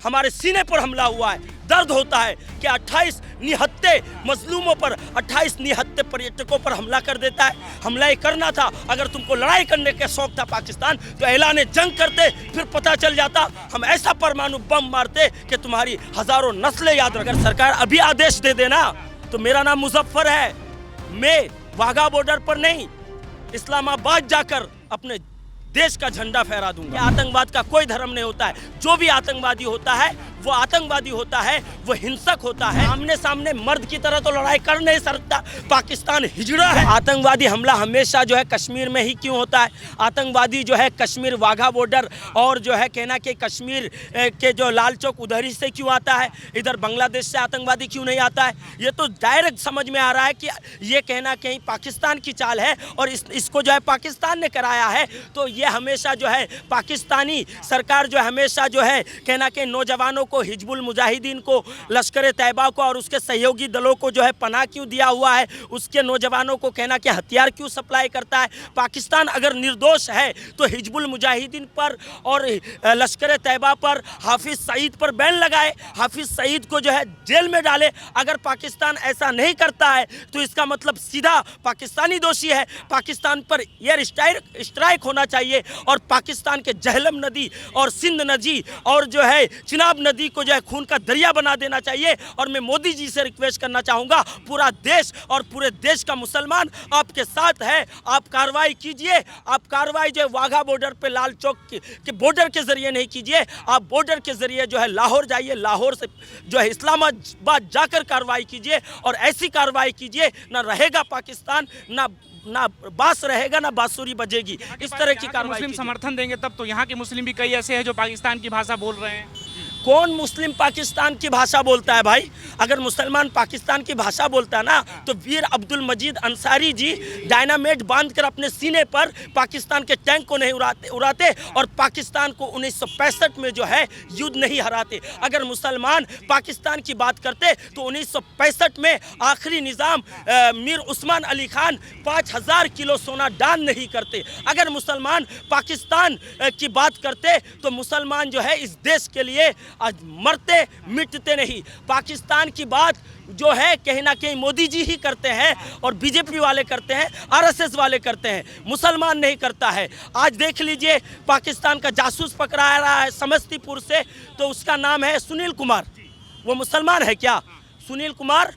हमारे सीने पर हमला हुआ है। दर्द होता है कि 28 निहत्थे मजलूमों पर, 28 निहत्थे पर्यटकों पर हमला कर देता है। हमला ही करना था। अगर तुमको लड़ाई करने का शौक था पाकिस्तान, तो ऐलान जंग करते, फिर पता चल जाता। हम ऐसा परमाणु बम मारते कि तुम्हारी हजारों नस्लें याद रख। अगर सरकार अभी आदेश दे देना तो मेरा नाम मुजफ्फर है, मैं वाघा बॉर्डर पर नहीं, इस्लामाबाद जाकर अपने देश का झंडा फहरा दूंगा। आतंकवाद का कोई धर्म नहीं होता है। जो भी आतंकवादी होता है वो आतंकवादी होता है, वो हिंसक होता है। आमने सामने मर्द की तरह तो लड़ाई कर नहीं सकता। पाकिस्तान हिजड़ा है। आतंकवादी हमला हमेशा जो है कश्मीर में ही क्यों होता है? आतंकवादी जो है कश्मीर वाघा बॉर्डर और जो है कहना कि कश्मीर के जो लाल चौक उधर ही से क्यों आता है? इधर बांग्लादेश से आतंकवादी क्यों नहीं आता है? ये तो डायरेक्ट समझ में आ रहा है कि ये कहना कहीं पाकिस्तान की चाल है और इसको जो है पाकिस्तान ने कराया है। तो ये हमेशा जो है पाकिस्तानी सरकार जो हमेशा जो है कहना कि नौजवानों को, हिजबुल मुजाहिदीन को, लश्कर तैयबा को और उसके सहयोगी दलों को जो है पनाह क्यों दिया हुआ है? उसके नौजवानों को कहना कि हथियार क्यों सप्लाई करता है? पाकिस्तान अगर निर्दोष है तो हिजबुल मुजाहिदीन पर और लश्कर तैयबा पर, हाफिज सईद पर बैन लगाए, हाफिज सईद को जो है जेल में डाले। अगर पाकिस्तान ऐसा नहीं करता है तो इसका मतलब सीधा पाकिस्तानी दोषी है। पाकिस्तान पर एयर स्ट्राइक होना चाहिए और पाकिस्तान के झेलम नदी और सिंध नदी और जो है चिनाब नदी को जो है खून का दरिया बना देना चाहिए। और मैं मोदी जी से रिक्वेस्ट करना चाहूँगा, पूरा देश और पूरे देश का मुसलमान आपके साथ है। आप कार्रवाई कीजिए। आप कार्रवाई जो है वाघा बॉर्डर पे लाल चौक के बॉर्डर के जरिए नहीं कीजिए, आप बॉर्डर के जरिए जो है लाहौर जाइए, लाहौर से जो है इस्लामाबाद जाकर कार्रवाई कीजिए और ऐसी कार्रवाई कीजिए ना रहेगा पाकिस्तान, ना बास रहेगा, ना बांसुरी बजेगी। इस तरह की कार्रवाई। मुस्लिम समर्थन देंगे तब तो। यहाँ के मुस्लिम भी कई ऐसे हैं जो पाकिस्तान की भाषा बोल रहे हैं। कौन मुस्लिम पाकिस्तान की भाषा बोलता है भाई? अगर मुसलमान पाकिस्तान की भाषा बोलता है ना तो वीर अब्दुल मजीद अंसारी जी डायनामाइट बांधकर अपने सीने पर पाकिस्तान के टैंक को नहीं उड़ाते और पाकिस्तान को 1965 में जो है युद्ध नहीं हराते। अगर मुसलमान पाकिस्तान की बात करते तो 1965 में आखिरी निज़ाम मीर उस्मान अली खान 5000 किलो सोना दान नहीं करते। अगर मुसलमान पाकिस्तान की बात करते तो मुसलमान जो है इस देश के लिए आज मरते मिटते नहीं। पाकिस्तान की बात जो है कहीं ना कहीं मोदी जी ही करते हैं और बीजेपी वाले करते हैं, आरएसएस वाले करते हैं, मुसलमान नहीं करता है। आज देख लीजिए पाकिस्तान का जासूस पकड़ा रहा है समस्तीपुर से, तो उसका नाम है सुनील कुमार। वो मुसलमान है क्या? सुनील कुमार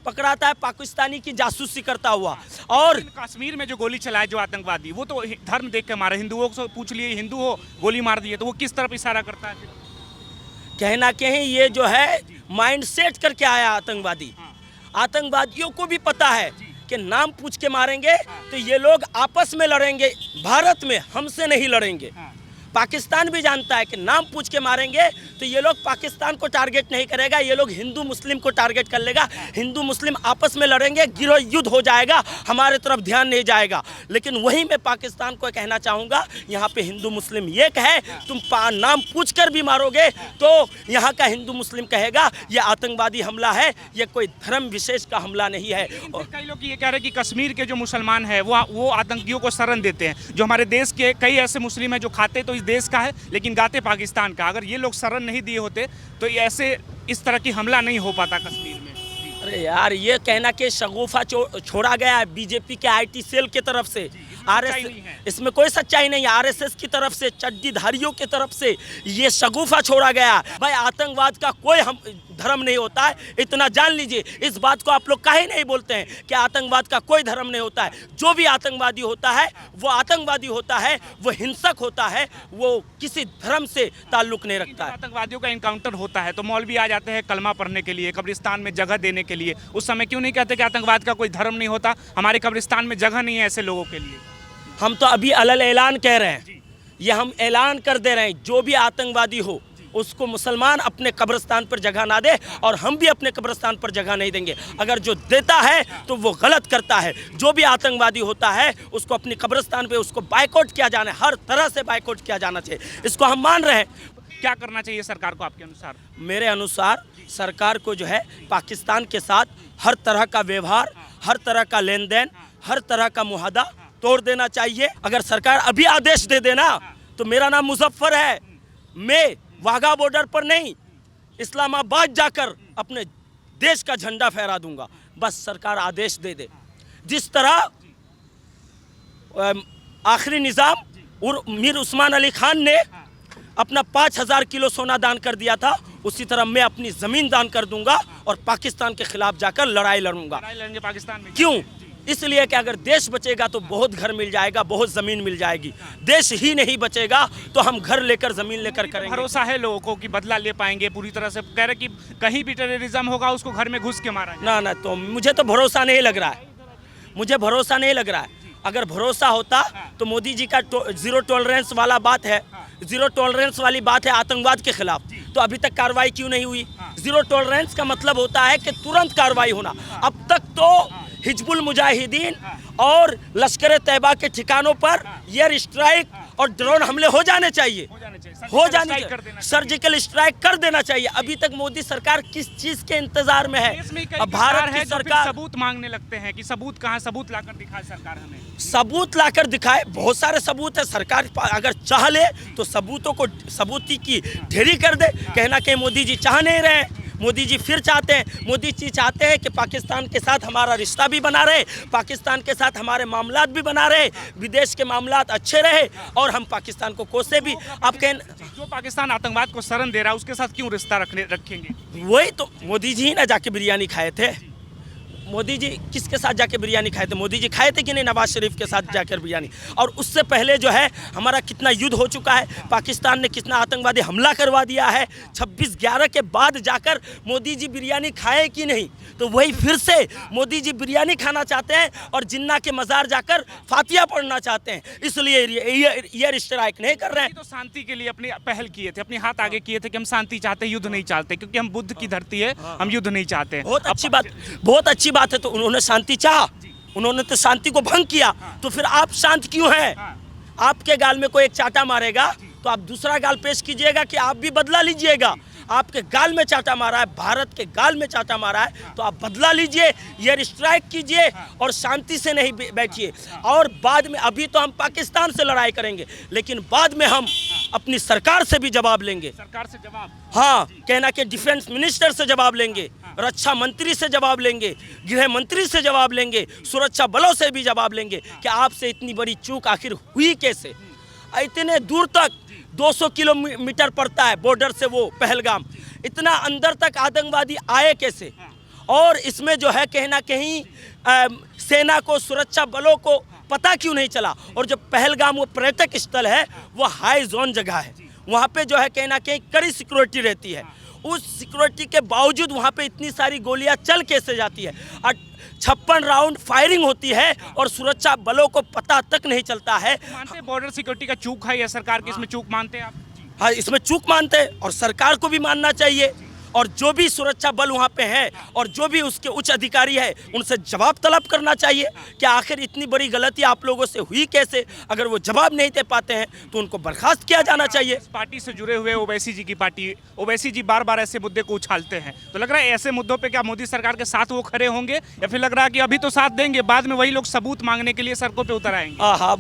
पकड़ाता है पाकिस्तानी की जासूसी करता हुआ। और कश्मीर में जो गोली चलाए जो आतंकवादी, वो तो धर्म देख के मारे। हिंदुओं को पूछ लिए, हिंदू हो गोली मार दिए, तो वो किस तरफ इशारा करता है? कहना कहीं ये जो है माइंड सेट करके आया आतंकवादी। आतंकवादियों को भी पता है कि नाम पूछ के मारेंगे तो ये लोग आपस में लड़ेंगे, भारत में हमसे नहीं लड़ेंगे। पाकिस्तान भी जानता है कि नाम पूछ के मारेंगे तो ये लोग पाकिस्तान को टारगेट नहीं करेगा, ये लोग हिंदू मुस्लिम को टारगेट कर लेगा। हिंदू मुस्लिम आपस में लड़ेंगे, गिरोह युद्ध हो जाएगा, हमारे तरफ ध्यान नहीं जाएगा। लेकिन वहीं मैं पाकिस्तान को कहना चाहूँगा, यहाँ पे हिंदू मुस्लिम ये कहे तुम नाम पूछ कर भी मारोगे तो यहाँ का हिंदू मुस्लिम कहेगा ये आतंकवादी हमला है, ये कोई धर्म विशेष का हमला नहीं है। कई लोग ये कह रहे हैं कि कश्मीर के जो मुसलमान हैं वो आतंकियों को शरण देते हैं। जो हमारे देश के कई ऐसे मुस्लिम हैं जो खाते तो देश का है लेकिन गाते पाकिस्तान का। अगर ये लोग शरण नहीं दिए होते तो ऐसे इस तरह की हमला नहीं हो पाता कश्मीर में। अरे यार, ये कहना कि शगुफा छोड़ा गया है बीजेपी के आईटी सेल की तरफ से। इसमें कोई सच्चाई नहीं है। आरएसएस की तरफ से, चड्डीधारियों की तरफ से ये शगुफा छोड़ा गया। भाई आतंकवाद का कोई हम धर्म नहीं होता है, इतना जान लीजिए। इस बात को आप लोग काहे नहीं बोलते हैं कि आतंकवाद का कोई धर्म नहीं होता है। जो भी आतंकवादी होता है वो आतंकवादी होता है, वो हिंसक होता है, वो किसी धर्म से ताल्लुक नहीं रखता है। आतंकवादियों का इनकाउंटर होता है तो मौलवी आ जाते हैं कलमा पढ़ने के लिए, कब्रिस्तान में जगह देने के लिए। उस समय क्यों नहीं कहते कि आतंकवाद का कोई धर्म नहीं होता, हमारे कब्रिस्तान में जगह नहीं है ऐसे लोगों के लिए? हम तो अभी अलल ऐलान कह रहे हैं, ये हम ऐलान कर दे रहे हैं, जो भी आतंकवादी हो उसको मुसलमान अपने कब्रिस्तान पर जगह ना दे और हम भी अपने कब्रिस्तान पर जगह नहीं देंगे। अगर जो देता है तो वो गलत करता है। जो भी आतंकवादी होता है उसको अपनी कब्रिस्तान पे उसको बायकॉट किया जाना है, हर तरह से बायकॉट किया जाना चाहिए। इसको हम मान रहे हैं। क्या करना चाहिए सरकार को आपके अनुसार? मेरे अनुसार सरकार को जो है पाकिस्तान के साथ हर तरह का व्यवहार, हर तरह का लेन देन, हर तरह का मुआहदा तोड़ देना चाहिए। अगर सरकार अभी आदेश दे देना तो मेरा नाम मुजफ्फर है, मैं वाघा बॉर्डर पर नहीं, इस्लामाबाद जाकर अपने देश का झंडा फहरा दूंगा। बस सरकार आदेश दे दे। जिस तरह आखिरी निज़ाम और मीर उस्मान अली खान ने अपना 5000 किलो सोना दान कर दिया था, उसी तरह मैं अपनी ज़मीन दान कर दूंगा और पाकिस्तान के खिलाफ जाकर लड़ाई लड़ूंगा। लड़ाई लड़ेंगे पाकिस्तान में। क्यों? इसलिए कि अगर देश बचेगा तो बहुत घर मिल जाएगा, बहुत ज़मीन मिल जाएगी। देश ही नहीं बचेगा तो हम घर लेकर ज़मीन लेकर करेंगे। भरोसा है लोगों को कि बदला ले पाएंगे पूरी तरह से? कह रहे कि कहीं भी टेररिज्म होगा उसको घर में घुस के मारा ना ना, तो मुझे तो भरोसा नहीं लग रहा है, मुझे भरोसा नहीं लग रहा है। अगर भरोसा होता तो मोदी जी का जीरो टॉलरेंस वाला बात है, जीरो टॉलरेंस वाली बात है आतंकवाद के खिलाफ, तो अभी तक कार्रवाई क्यों नहीं हुई? जीरो टॉलरेंस का मतलब होता है कि तुरंत कार्रवाई होना। अब तक तो हिजबुल मुजाहिदीन और लश्कर तैयबा के ठिकानों पर एयर स्ट्राइक और ड्रोन हमले हो जाने चाहिए, हो जाने चाहिए, सर्जिकल स्ट्राइक कर देना चाहिए। अभी तक मोदी सरकार किस चीज के इंतजार में है? अब भारत की सरकार सबूत मांगने लगते हैं कि सबूत कहाँ, सबूत लाकर दिखाए सरकार हमें। सबूत लाकर दिखाए, बहुत सारे सबूत है। सरकार अगर चाह ले तो सबूतों को, सबूती की ढेरी कर दे। कहना कि मोदी जी चाह नहीं रहे, मोदी जी फिर चाहते हैं, मोदी जी चाहते हैं कि पाकिस्तान के साथ हमारा रिश्ता भी बना रहे, पाकिस्तान के साथ हमारे मामलात भी बना रहे, विदेश के मामलात अच्छे रहे और हम पाकिस्तान को कोसे भी। आप जो पाकिस्तान आतंकवाद को शरण दे रहा है उसके साथ क्यों रिश्ता रखेंगे? वही तो मोदी जी ही ना जाके बिरयानी खाए थे। मोदी जी किसके साथ जाके बिरयानी खाए थे? मोदी जी खाए थे कि नहीं नवाज शरीफ के साथ जाकर बिरयानी? और उससे पहले जो है हमारा कितना युद्ध हो चुका है, पाकिस्तान ने कितना आतंकवादी हमला करवा दिया है। 26/11 के बाद जाकर मोदी जी बिरयानी खाए कि नहीं? तो वही फिर से मोदी जी बिरयानी खाना चाहते हैं और जिन्ना के मज़ार जाकर फातिया पढ़ना चाहते हैं, इसलिए एयर स्ट्राइक नहीं कर रहे हैं। तो शांति के लिए अपनी पहल किए थे, अपने हाथ आगे किए थे कि हम शांति चाहते हैं, युद्ध नहीं चाहते, क्योंकि हम बुद्ध की धरती है, हम युद्ध नहीं चाहते। बहुत अच्छी बात, बहुत अच्छी बात है। तो उन्होंने शांति चाहा, उन्होंने तो शांति को भंग किया, तो फिर आप शांत क्यों हैं? आपके गाल में कोई एक चाटा मारेगा तो आप दूसरा गाल पेश कीजिएगा कि आप भी बदला लीजिएगा। आपके गाल में चाटा मारा है, भारत के गाल में चाटा मारा है, तो आप बदला लीजिए, एयर स्ट्राइक कीजिए और शांति से नहीं बैठिए। और बाद में, अभी तो हम पाकिस्तान से लड़ाई करेंगे, लेकिन बाद में हम अपनी सरकार से भी जवाब लेंगे। सरकार से जवाब? हाँ, कहना कि डिफेंस मिनिस्टर से जवाब लेंगे, रक्षा मंत्री से जवाब लेंगे, गृह मंत्री से जवाब लेंगे, सुरक्षा बलों से भी जवाब लेंगे कि आपसे इतनी बड़ी चूक आखिर हुई कैसे? इतने दूर तक 200 किलोमीटर पड़ता है बॉर्डर से वो पहलगाम, इतना अंदर तक आतंकवादी आए कैसे? और इसमें जो है कहीं ना कहीं सेना को, सुरक्षा बलों को पता क्यों नहीं चला? और जो पहलगाम वो पर्यटक स्थल है, वो हाई जोन जगह है, वहाँ पे जो है कहीं ना कहीं कड़ी सिक्योरिटी रहती है। उस सिक्योरिटी के बावजूद वहाँ पे इतनी सारी गोलियाँ चल कैसे जाती है? 56 राउंड फायरिंग होती है और सुरक्षा बलों को पता तक नहीं चलता है। मानते बॉर्डर सिक्योरिटी का चूक है या सरकार की इसमें चूक मानते हैं आप? हाँ, इसमें चूक मानते हैं और सरकार को भी मानना चाहिए। और जो भी सुरक्षा बल वहाँ पे है और जो भी उसके उच्च अधिकारी है, उनसे जवाब तलब करना चाहिए कि आखिर इतनी बड़ी गलती आप लोगों से हुई कैसे? अगर वो जवाब नहीं दे पाते हैं तो उनको बर्खास्त किया जाना चाहिए। इस पार्टी से जुड़े हुए ओवैसी जी की पार्टी, ओवैसी जी बार बार ऐसे मुद्दे को उछालते हैं, तो लग रहा है ऐसे मुद्दों पे क्या मोदी सरकार के साथ वो खड़े होंगे, या फिर लग रहा है कि अभी तो साथ देंगे, बाद में वही लोग सबूत मांगने के लिए सड़कों पर उतर आएंगे? हाँ,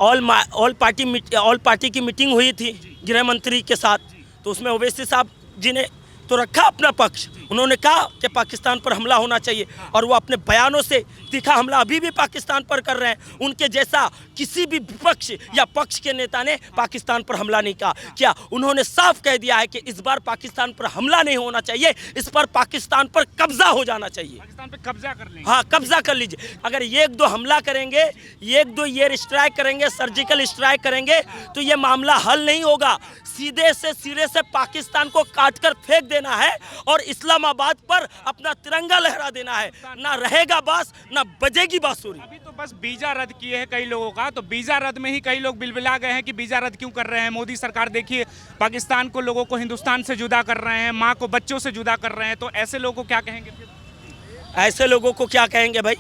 ऑल पार्टी की मीटिंग हुई थी गृह मंत्री के साथ, तो उसमें ओवैसी साहब जी ने तो रखा अपना पक्ष। उन्होंने कहा कि पाकिस्तान पर हमला होना चाहिए और वो अपने बयानों से तीखा हमला अभी भी पाकिस्तान पर कर रहे हैं। उनके जैसा किसी भी विपक्ष या पक्ष के नेता ने पाकिस्तान पर हमला नहीं कहा। क्या उन्होंने साफ कह दिया है कि इस बार पाकिस्तान पर हमला नहीं होना चाहिए, इस पर पाकिस्तान पर कब्जा हो जाना चाहिए। पाकिस्तान पर कब्जा कर लेंगे? हाँ, कब्जा कर लीजिए। अगर 1-2 हमला करेंगे, 1-2 एयर स्ट्राइक करेंगे, सर्जिकल स्ट्राइक करेंगे, तो ये मामला हल नहीं होगा। सीधे से सिरे से पाकिस्तान को काटकर फेंक देना है और इस्लामाबाद पर अपना तिरंगा लहरा देना है। ना रहेगा बास, ना बजेगी बांसुरी। अभी तो बस वीजा रद्द किए हैं कई लोगों का, तो वीजा रद्द में ही कई लोग बिलबिला गए हैं कि वीजा रद्द क्यों कर रहे हैं मोदी सरकार? देखिए, पाकिस्तान को, लोगों को हिंदुस्तान से जुदा कर रहे हैं, माँ को बच्चों से जुदा कर रहे हैं, तो ऐसे लोगों को क्या कहेंगे फिर? ऐसे लोगों को क्या कहेंगे भाई?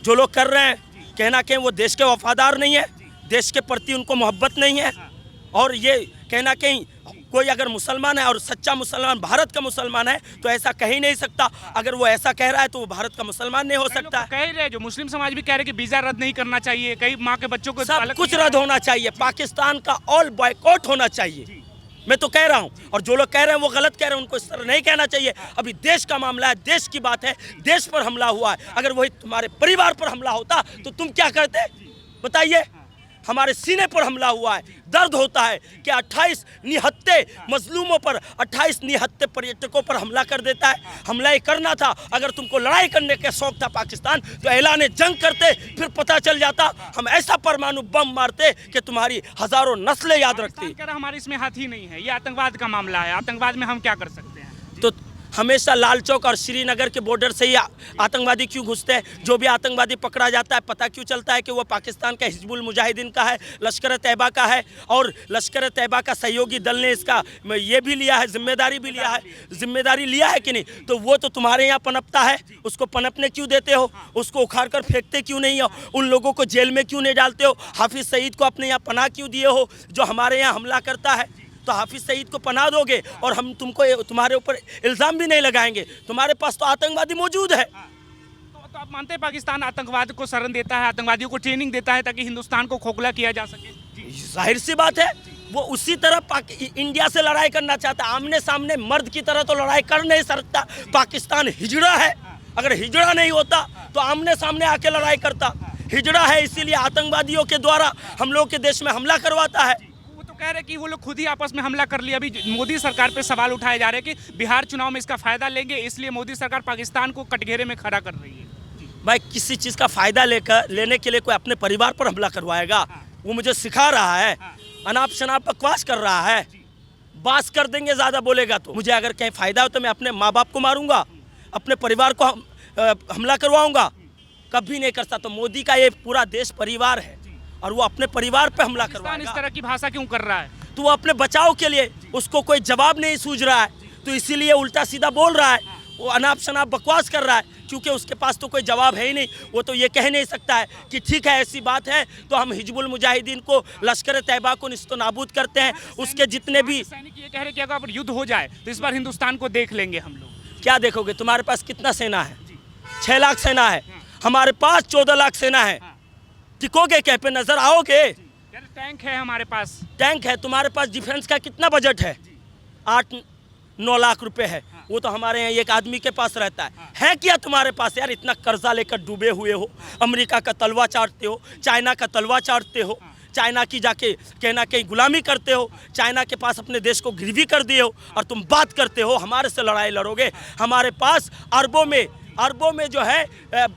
जो लोग कर रहे हैं, कहना कहें वो देश के वफादार नहीं है, देश के प्रति उनको मोहब्बत नहीं है। और ये कहना कहीं कोई अगर मुसलमान है और सच्चा मुसलमान भारत का मुसलमान है तो ऐसा कह ही नहीं सकता। अगर वो ऐसा कह रहा है तो वो भारत का मुसलमान नहीं हो सकता। कह रहे, जो मुस्लिम समाज भी कह रहे कि वीजा रद्द नहीं करना चाहिए, कई माँ के बच्चों को सब कुछ रद्द होना चाहिए, पाकिस्तान का ऑल बॉयकॉट होना चाहिए। मैं तो कह रहा हूं, और जो लोग कह रहे हैं वो गलत कह रहे हैं, उनको इस तरह नहीं कहना चाहिए। अभी देश का मामला है, देश की बात है, देश पर हमला हुआ है। अगर वही तुम्हारे परिवार पर हमला होता तो तुम क्या करते, बताइए। हमारे सीने पर हमला हुआ है, दर्द होता है कि 28 निहत्थे मजलूमों पर, 28 निहत्थे पर्यटकों पर हमला कर देता है। हमला ही करना था, अगर तुमको लड़ाई करने का शौक था पाकिस्तान, तो ऐलान जंग करते, फिर पता चल जाता। हम ऐसा परमाणु बम मारते कि तुम्हारी हजारों नस्लें याद रखती। हमारे इसमें हाथ ही नहीं है, ये आतंकवाद का मामला है। आतंकवाद में हम क्या कर सकते हैं? तो हमेशा लाल चौक और श्रीनगर के बॉर्डर से ही आतंकवादी क्यों घुसते हैं? जो भी आतंकवादी पकड़ा जाता है, पता क्यों चलता है कि वो पाकिस्तान का हिजबुल मुजाहिदीन का है, लश्कर तैयबा का है, और लश्कर तैयबा का सहयोगी दल ने इसका ये भी लिया है, जिम्मेदारी भी लिया है। जिम्मेदारी लिया है कि नहीं? तो वो तो तुम्हारे यहाँ पनपता है, उसको पनपने क्यों देते हो? उसको उखाड़ कर फेंकते क्यों नहीं हो? उन लोगों को जेल में क्यों नहीं डालते हो? हाफिज सईद को अपने यहाँ पनाह क्यों दिए हो, जो हमारे यहाँ हमला करता है? तो हाफिज सईद को पनाह दोगे और हम तुमको, तुम्हारे ऊपर इल्ज़ाम भी नहीं लगाएंगे। तुम्हारे पास तो आतंकवादी मौजूद है। तो आप मानते हैं पाकिस्तान आतंकवाद को शरण देता है, आतंकवादियों को ट्रेनिंग देता है ताकि हिंदुस्तान को खोखला किया जा सके? जाहिर सी बात है, वो उसी तरह इंडिया से लड़ाई करना चाहता है। आमने सामने मर्द की तरह तो लड़ाई कर नहीं सकता। पाकिस्तान हिजड़ा है, अगर हिजड़ा नहीं होता तो आमने सामने आके लड़ाई करता। हिजड़ा है, इसीलिए आतंकवादियों के द्वारा हम लोग के देश में हमला करवाता है। कह रहे कि वो लोग खुद ही आपस में हमला कर लिया। अभी मोदी सरकार पे सवाल उठाए जा रहे हैं कि बिहार चुनाव में इसका फायदा लेंगे, इसलिए मोदी सरकार पाकिस्तान को कटघरे में खड़ा कर रही है। भाई, किसी चीज़ का फायदा लेने के लिए कोई अपने परिवार पर हमला करवाएगा? वो मुझे सिखा रहा है, अनाप शनाप बकवास कर रहा है। बास कर देंगे ज़्यादा बोलेगा तो। मुझे अगर कहीं फ़ायदा हो तो मैं अपने माँ बाप को मारूंगा, अपने परिवार को हमला करवाऊंगा? कभी नहीं करता। तो मोदी का ये पूरा देश परिवार है और वो अपने परिवार पे हमला करवाएगा। इस तरह की भाषा क्यों कर रहा है? तो वो अपने बचाव के लिए, उसको कोई जवाब नहीं सूझ रहा है, तो इसीलिए उल्टा सीधा बोल रहा है। वो अनाप शनाप बकवास कर रहा है, क्योंकि उसके पास तो कोई जवाब है ही नहीं। वो तो ये कह नहीं सकता है कि ठीक है, ऐसी बात है तो हम हिजबुल मुजाहिदीन को, लश्कर तैयबा को निस्तो नाबूद करते हैं। उसके जितने भी सैनिक ये कह रहे कि अगर युद्ध हो जाए तो इस बार हिंदुस्तान को देख लेंगे हम लोग। क्या देखोगे? तुम्हारे पास कितना सेना है? 6 लाख सेना है, हमारे पास 14 लाख सेना है। टिकोगे क्या? पे नजर आओगे? टैंक है हमारे पास। टैंक है, तुम्हारे पास डिफेंस का कितना बजट है? 8-9 लाख रुपए है। वो तो हमारे यहाँ एक आदमी के पास रहता है क्या तुम्हारे पास? यार, इतना कर्जा लेकर डूबे हुए हो, अमेरिका का तलवा चाटते हो, चाइना का तलवा चाटते हो, चाइना की जाके कहना कहीं गुलामी करते हो, चाइना के पास अपने देश को गिरवी कर दिए हो, और तुम बात करते हो हमारे से लड़ाई लड़ोगे। हमारे पास अरबों में जो है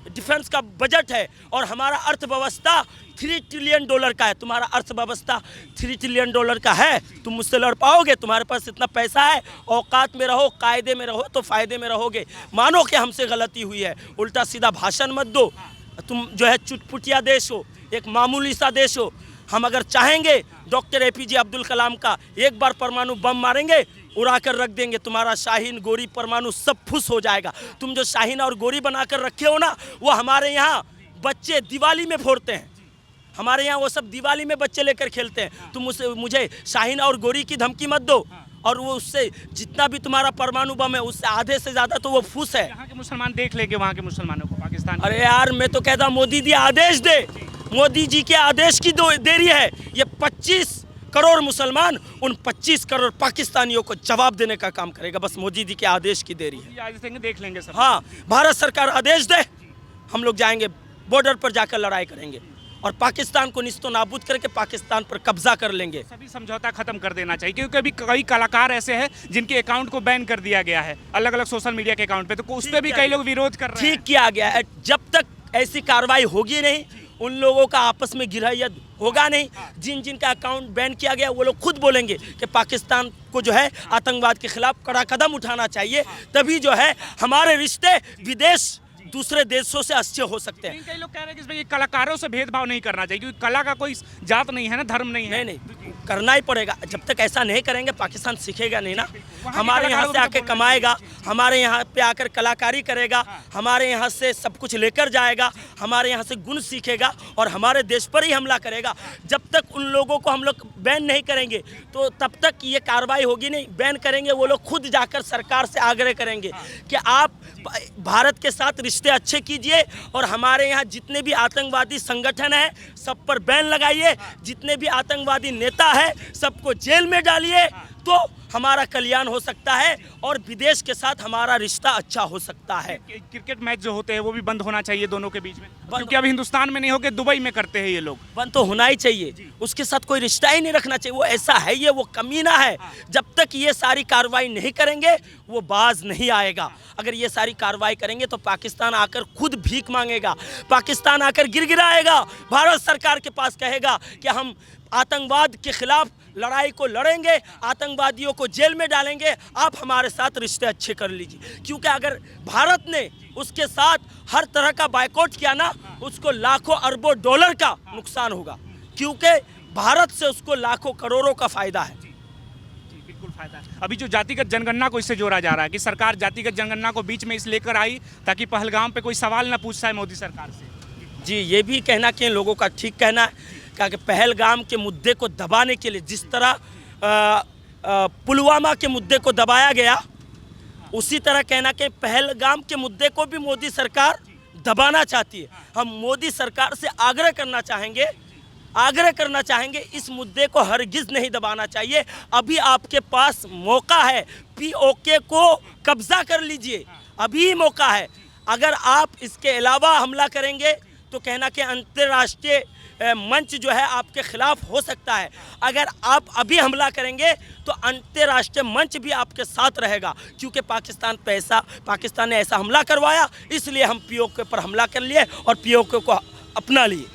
डिफेंस का बजट है, और हमारा अर्थव्यवस्था $3 ट्रिलियन का है। तुम्हारा अर्थव्यवस्था $3 ट्रिलियन का है, तुम मुझसे लड़ पाओगे? तुम्हारे पास इतना पैसा है, औकात में रहो, कायदे में रहो तो फ़ायदे में रहोगे। मानो कि हमसे गलती हुई है, उल्टा सीधा भाषण मत दो। तुम जो है चुटपुटिया देश हो, एक मामूली सा देश हो। हम अगर चाहेंगे डॉक्टर APJ अब्दुल कलाम का एक बार परमाणु बम मारेंगे, उड़ा कर रख देंगे, तुम्हारा शाहीन गोरी परमाणु सब फुस हो जाएगा। तुम जो शाहीन और गोरी बनाकर रखे हो ना, वो हमारे यहाँ बच्चे दिवाली में फोड़ते हैं। हमारे यहाँ वो सब दिवाली में बच्चे लेकर खेलते हैं। तुम मुझे शाहीन और गोरी की धमकी मत दो, और वो उससे जितना भी तुम्हारा परमाणु बम है उससे आधे से ज़्यादा तो वो फुस है। यहाँ के मुसलमान देख लेंगे वहाँ के मुसलमानों को पाकिस्तान। अरे यार, मैं तो कहता मोदी जी आदेश दे, मोदी जी के आदेश की देरी है। ये 25 करोड़ मुसलमान उन 25 करोड़ पाकिस्तानियों को जवाब देने का काम करेगा। बस मोदी जी के आदेश की देरी है। देख लेंगे सब। हाँ, भारत सरकार आदेश दे, हम लोग जाएंगे बॉर्डर पर जाकर लड़ाई करेंगे और पाकिस्तान को निस्तो नाबूद करके पाकिस्तान पर कब्जा कर लेंगे। सभी समझौता खत्म कर देना चाहिए, क्योंकि अभी कई कलाकार ऐसे हैं जिनके अकाउंट को बैन कर दिया गया है अलग अलग सोशल मीडिया के अकाउंट पे, तो उस पर भी कई लोग विरोध कर रहे हैं। ठीक किया गया है। जब तक ऐसी कार्रवाई होगी नहीं, उन लोगों का आपस में गिरहियत होगा नहीं। जिनका अकाउंट बैन किया गया वो लोग खुद बोलेंगे कि पाकिस्तान को जो है आतंकवाद के खिलाफ कड़ा कदम उठाना चाहिए, तभी जो है हमारे रिश्ते विदेश दूसरे देशों से अच्छे हो सकते हैं। कई लोग कह रहे हैं कि इसमें कलाकारों से भेदभाव नहीं करना चाहिए, क्योंकि कला का कोई जात नहीं है ना, धर्म नहीं है। नहीं, करना ही पड़ेगा। जब तक ऐसा नहीं करेंगे पाकिस्तान सीखेगा नहीं ना। हमारे यहाँ से आके कमाएगा, हमारे यहाँ पे आकर कलाकारी करेगा, हमारे यहाँ से सब कुछ लेकर जाएगा, हमारे यहाँ से गुण सीखेगा और हमारे देश पर ही हमला करेगा। जब तक उन लोगों को हम लोग बैन नहीं करेंगे तो तब तक ये कार्रवाई होगी नहीं। बैन करेंगे वो लोग खुद जाकर सरकार से आग्रह करेंगे कि आप भारत के साथ रिश्ते अच्छे कीजिए और हमारे यहाँ जितने भी आतंकवादी संगठन हैं सब पर बैन लगाइए, जितने भी आतंकवादी नेता हैं सबको जेल में डालिए, तो हमारा कल्याण हो सकता है और विदेश के साथ हमारा रिश्ता अच्छा हो सकता है। क्रिकेट मैच जो होते हैं वो भी बंद होना चाहिए दोनों के बीच में, क्योंकि अब हिंदुस्तान में नहीं होके दुबई में करते हैं ये लोग। बंद तो होना ही चाहिए, उसके साथ कोई रिश्ता ही नहीं रखना चाहिए। वो ऐसा है, ये वो कमीना है। जब तक ये सारी कार्रवाई नहीं करेंगे वो बाज नहीं आएगा। अगर ये सारी कार्रवाई करेंगे तो पाकिस्तान आकर खुद भीख मांगेगा, पाकिस्तान आकर गिड़गिड़ाएगा, भारत सरकार के पास कहेगा कि हम आतंकवाद के खिलाफ लड़ाई को लड़ेंगे, आतंकवादियों को जेल में डालेंगे, आप हमारे साथ रिश्ते अच्छे कर लीजिए। क्योंकि अगर भारत ने उसके साथ हर तरह का बायकॉट किया ना, उसको लाखों अरबों डॉलर का नुकसान होगा, क्योंकि भारत से उसको लाखों करोड़ों का फायदा है। बिल्कुल फायदा है। अभी जो जातिगत जनगणना को इससे जोड़ा जा रहा है कि सरकार जातिगत जनगणना को बीच में इस लेकर आई ताकि पहलगाम पे कोई सवाल ना पूछता है मोदी सरकार से। जी, ये भी कहना कि लोगों का ठीक कहना है कि पहलगाम के मुद्दे को दबाने के लिए जिस तरह पुलवामा के मुद्दे को दबाया गया, उसी तरह कहना कि पहलगाम के मुद्दे को भी मोदी सरकार दबाना चाहती है। हम मोदी सरकार से आग्रह करना चाहेंगे इस मुद्दे को हरगिज़ नहीं दबाना चाहिए। अभी आपके पास मौका है, पीओके को कब्जा कर लीजिए, अभी मौका है। अगर आप इसके अलावा हमला करेंगे तो कहना कि अंतर्राष्ट्रीय मंच जो है आपके खिलाफ हो सकता है। अगर आप अभी हमला करेंगे तो अंतर्राष्ट्रीय मंच भी आपके साथ रहेगा, क्योंकि पाकिस्तान ने ऐसा हमला करवाया, इसलिए हम पीओके पर हमला कर लिए और पीओके को अपना लिए।